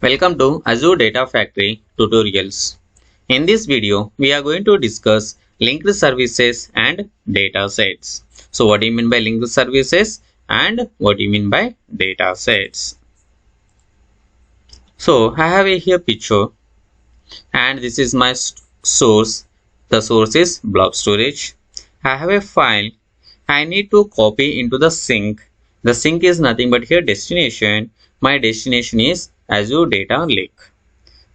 Welcome to Azure Data Factory tutorials. In this video, we are going to discuss linked services and data sets. So what do you mean by linked services and what do you mean by data sets? So I have a here picture and this is my source. The source is blob storage. I have a file. I need to copy into the sink. The sink is nothing but here destination. My destination is Azure Data Lake.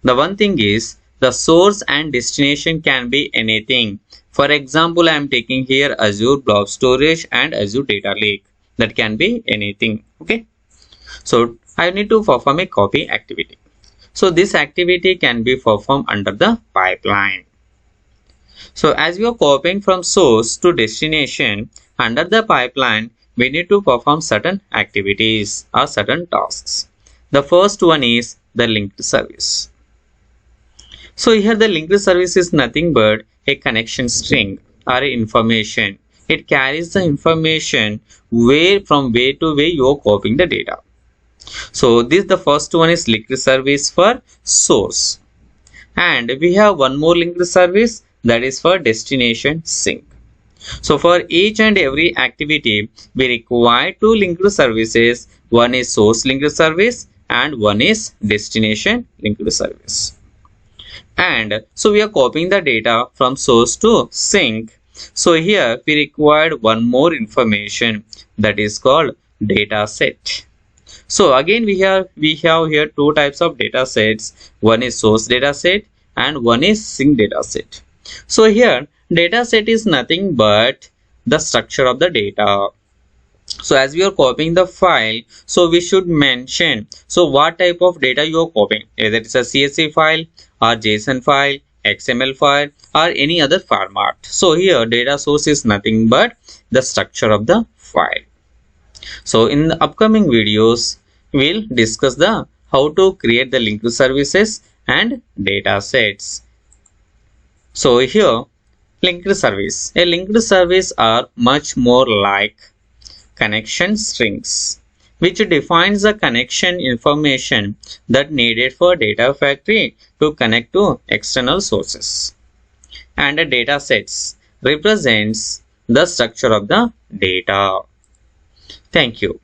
The one thing is the source and destination can be anything. For example, I am taking here Azure Blob Storage and Azure Data Lake. That can be anything. Okay. So I need to perform a copy activity. So this activity can be performed under the pipeline. So as we are copying from source to destination under the pipeline, we need to perform certain activities or certain tasks. The first one is the linked service. So here the linked service is nothing but a connection string or information. It carries the information from where to where you are copying the data. So the first one is linked service for source. And we have one more linked service that is for destination sync. So for each and every activity, we require two linked services. One is source linked service and one is destination linked service. And so we are copying the data from source to sync. So here we required one more information that is called data set. So again we have here two types of data sets. One is source data set and one is sync data set. So here data set is nothing but the structure of the data. So as we are copying the file, so we should mention so what type of data you are copying, either it's a CSV file or JSON file, XML file or any other format. So here data source is nothing but the structure of the file. So in the upcoming videos, we'll discuss the how to create the linked services and data sets. So here linked service. A linked service are much more like connection strings, which defines the connection information that needed for data factory to connect to external sources. And a data sets represents the structure of the data. Thank you.